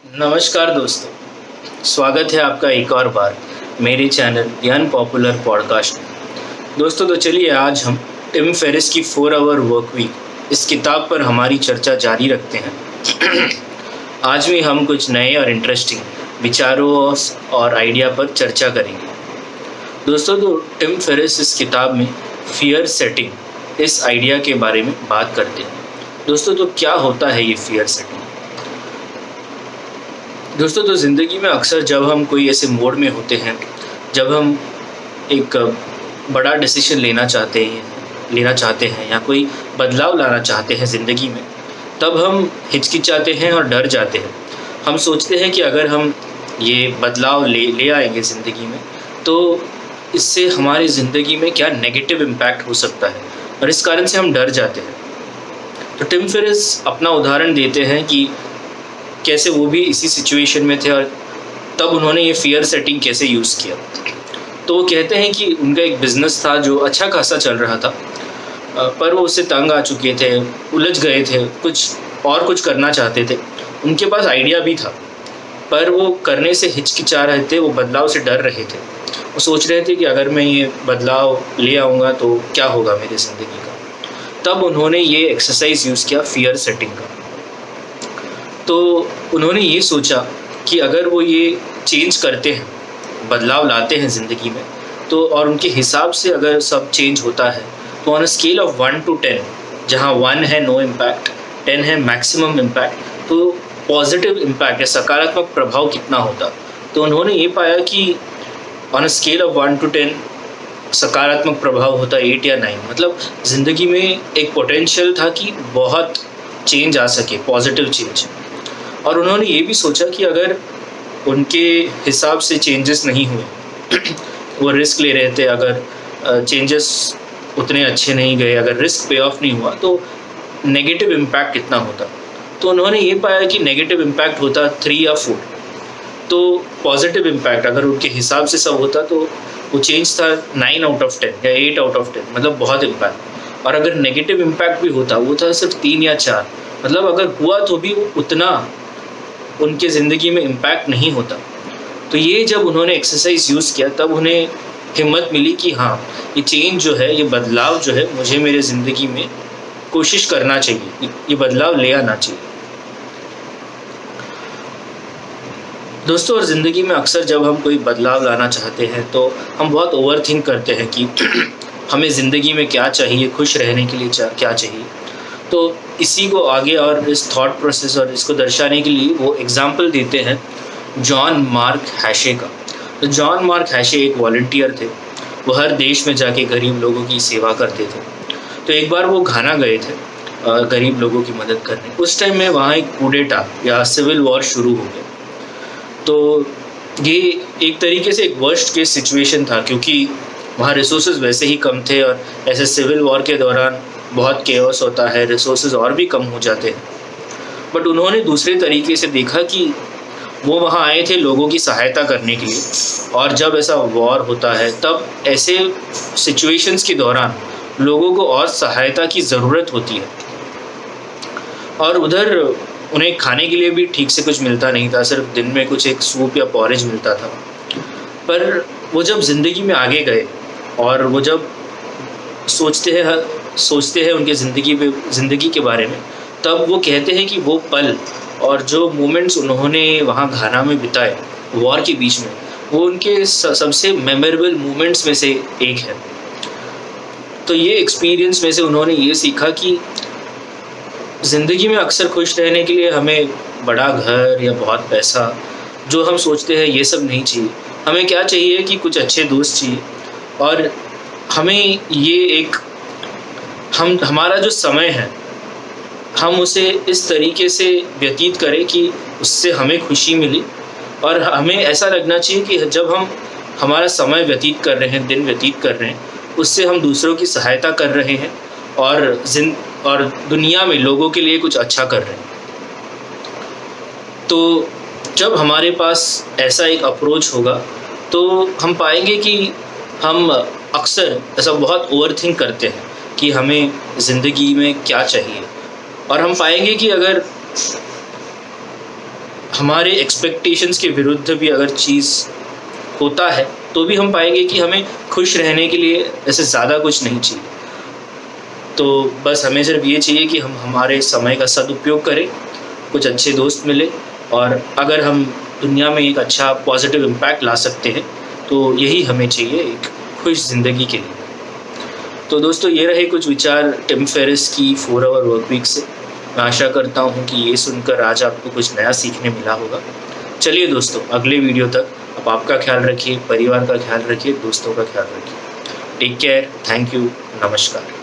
नमस्कार दोस्तों, स्वागत है आपका एक और बार मेरे चैनल द अनपॉपुलर पॉडकास्ट में। दोस्तों तो चलिए आज हम टिम फेरिस की 4 आवर वर्क वीक इस किताब पर हमारी चर्चा जारी रखते हैं। आज भी हम कुछ नए और इंटरेस्टिंग विचारों और आइडिया पर चर्चा करेंगे। दोस्तों तो टिम फेरिस इस किताब में फियर सेटिंग इस आइडिया के बारे में बात करते हैं। दोस्तों तो क्या होता है ये फियर सेटिंग? दोस्तों तो ज़िंदगी में अक्सर जब हम कोई ऐसे मोड में होते हैं जब हम एक बड़ा डिसीजन लेना चाहते हैं या कोई बदलाव लाना चाहते हैं ज़िंदगी में, तब हम हिचकिचाते हैं और डर जाते हैं। हम सोचते हैं कि अगर हम ये बदलाव ले आएंगे ज़िंदगी में तो इससे हमारी ज़िंदगी में क्या नेगेटिव इम्पैक्ट हो सकता है, और इस कारण से हम डर जाते हैं। तो टिम फेरिस अपना उदाहरण देते हैं कि कैसे वो भी इसी सिचुएशन में थे और तब उन्होंने ये फियर सेटिंग कैसे यूज़ किया। तो वो कहते हैं कि उनका एक बिज़नेस था जो अच्छा खासा चल रहा था, पर वो उससे तंग आ चुके थे, उलझ गए थे, कुछ करना चाहते थे। उनके पास आइडिया भी था पर वो करने से हिचकिचा रहे थे, वो बदलाव से डर रहे थे। वो सोच रहे थे कि अगर मैं ये बदलाव ले आऊँगा तो क्या होगा मेरी ज़िंदगी का। तब उन्होंने ये एक्सरसाइज यूज़ किया फियर सेटिंग का। तो उन्होंने ये सोचा कि अगर वो ये चेंज करते हैं, बदलाव लाते हैं ज़िंदगी में, तो और उनके हिसाब से अगर सब चेंज होता है तो on a scale of 1 to 10, जहाँ 1 है नो इम्पैक्ट, 10 है मैक्सिमम इम्पैक्ट, तो पॉजिटिव इम्पैक्ट या सकारात्मक प्रभाव कितना होता। तो उन्होंने ये पाया कि on a scale of 1 to 10 सकारात्मक प्रभाव होता 8 या 9। मतलब ज़िंदगी में एक पोटेंशियल था कि बहुत चेंज आ सके, पॉजिटिव चेंज। और उन्होंने ये भी सोचा कि अगर उनके हिसाब से चेंजेस नहीं हुए, वो रिस्क ले रहे थे, अगर चेंजेस उतने अच्छे नहीं गए, अगर रिस्क पे ऑफ नहीं हुआ तो नेगेटिव इम्पैक्ट कितना होता। तो उन्होंने ये पाया कि नेगेटिव इम्पैक्ट होता 3 या 4। तो पॉजिटिव इम्पैक्ट अगर उनके हिसाब से सब होता तो वो चेंज था 9 out of 10 या 8 out of 10, मतलब बहुत इम्पैक्ट। और अगर नेगेटिव इम्पैक्ट भी होता वो था सिर्फ 3 या 4, मतलब अगर हुआ तो भी वो उतना उनके ज़िंदगी में इम्पैक्ट नहीं होता। तो ये जब उन्होंने एक्सरसाइज यूज़ किया तब उन्हें हिम्मत मिली कि हाँ, ये चेंज जो है, ये बदलाव जो है, मुझे मेरे ज़िंदगी में कोशिश करना चाहिए, ये बदलाव ले आना चाहिए। दोस्तों और ज़िंदगी में अक्सर जब हम कोई बदलाव लाना चाहते हैं तो हम बहुत ओवरथिंक करते हैं कि हमें ज़िंदगी में क्या चाहिए, खुश रहने के लिए क्या चाहिए। तो इसी को आगे और इस थॉट प्रोसेस और इसको दर्शाने के लिए वो एग्जाम्पल देते हैं जॉन मार्क हैशे का। तो जॉन मार्क हैशे एक वॉलंटियर थे। वो हर देश में जाके गरीब लोगों की सेवा करते थे। तो एक बार वो घाना गए थे गरीब लोगों की मदद करने। उस टाइम में वहाँ एक कूडेटा या सिविल वॉर शुरू हो गया। तो ये एक तरीके से एक वर्स्ट केस सिचुएशन था, क्योंकि वहाँ रिसोर्सेज वैसे ही कम थे और ऐसे सिविल वॉर के दौरान बहुत केओस होता है, रिसोर्सेज और भी कम हो जाते हैं। बट उन्होंने दूसरे तरीके से देखा कि वो वहाँ आए थे लोगों की सहायता करने के लिए, और जब ऐसा वॉर होता है तब ऐसे सिचुएशंस के दौरान लोगों को और सहायता की ज़रूरत होती है। और उधर उन्हें खाने के लिए भी ठीक से कुछ मिलता नहीं था, सिर्फ दिन में कुछ एक सूप या पॉरेज मिलता था। पर वो जब ज़िंदगी में आगे गए और वो जब सोचते हैं उनके ज़िंदगी के बारे में, तब वो कहते हैं कि वो पल और जो मोमेंट्स उन्होंने वहाँ घाना में बिताए वॉर के बीच में, वो उनके सबसे मेमोरेबल मोमेंट्स में से एक है। तो ये एक्सपीरियंस में से उन्होंने ये सीखा कि ज़िंदगी में अक्सर खुश रहने के लिए हमें बड़ा घर या बहुत पैसा, जो हम सोचते हैं, ये सब नहीं चाहिए। हमें क्या चाहिए कि कुछ अच्छे दोस्त चाहिए, और हमें ये एक हमारा जो समय है हम उसे इस तरीके से व्यतीत करें कि उससे हमें खुशी मिली, और हमें ऐसा लगना चाहिए कि जब हम हमारा समय व्यतीत कर रहे हैं, दिन व्यतीत कर रहे हैं, उससे हम दूसरों की सहायता कर रहे हैं और दुनिया में लोगों के लिए कुछ अच्छा कर रहे हैं। तो जब हमारे पास ऐसा एक अप्रोच होगा तो हम पाएंगे कि हम अक्सर ऐसा बहुत ओवरथिंक करते हैं कि हमें ज़िंदगी में क्या चाहिए, और हम पाएंगे कि अगर हमारे एक्सपेक्टेशंस के विरुद्ध भी अगर चीज़ होता है तो भी हम पाएंगे कि हमें खुश रहने के लिए ऐसे ज़्यादा कुछ नहीं चाहिए। तो बस हमें सिर्फ ये चाहिए कि हम हमारे समय का सदुपयोग करें, कुछ अच्छे दोस्त मिले, और अगर हम दुनिया में एक अच्छा पॉजिटिव इम्पैक्ट ला सकते हैं तो यही हमें चाहिए एक खुश ज़िंदगी के लिए। तो दोस्तों, ये रहे कुछ विचार टिम फेरिस की 4 आवर वर्क वीक से। मैं आशा करता हूँ कि ये सुनकर आज आपको कुछ नया सीखने मिला होगा। चलिए दोस्तों, अगले वीडियो तक आप आपका ख्याल रखिए, परिवार का ख्याल रखिए, दोस्तों का ख्याल रखिए। टेक केयर, थैंक यू, नमस्कार।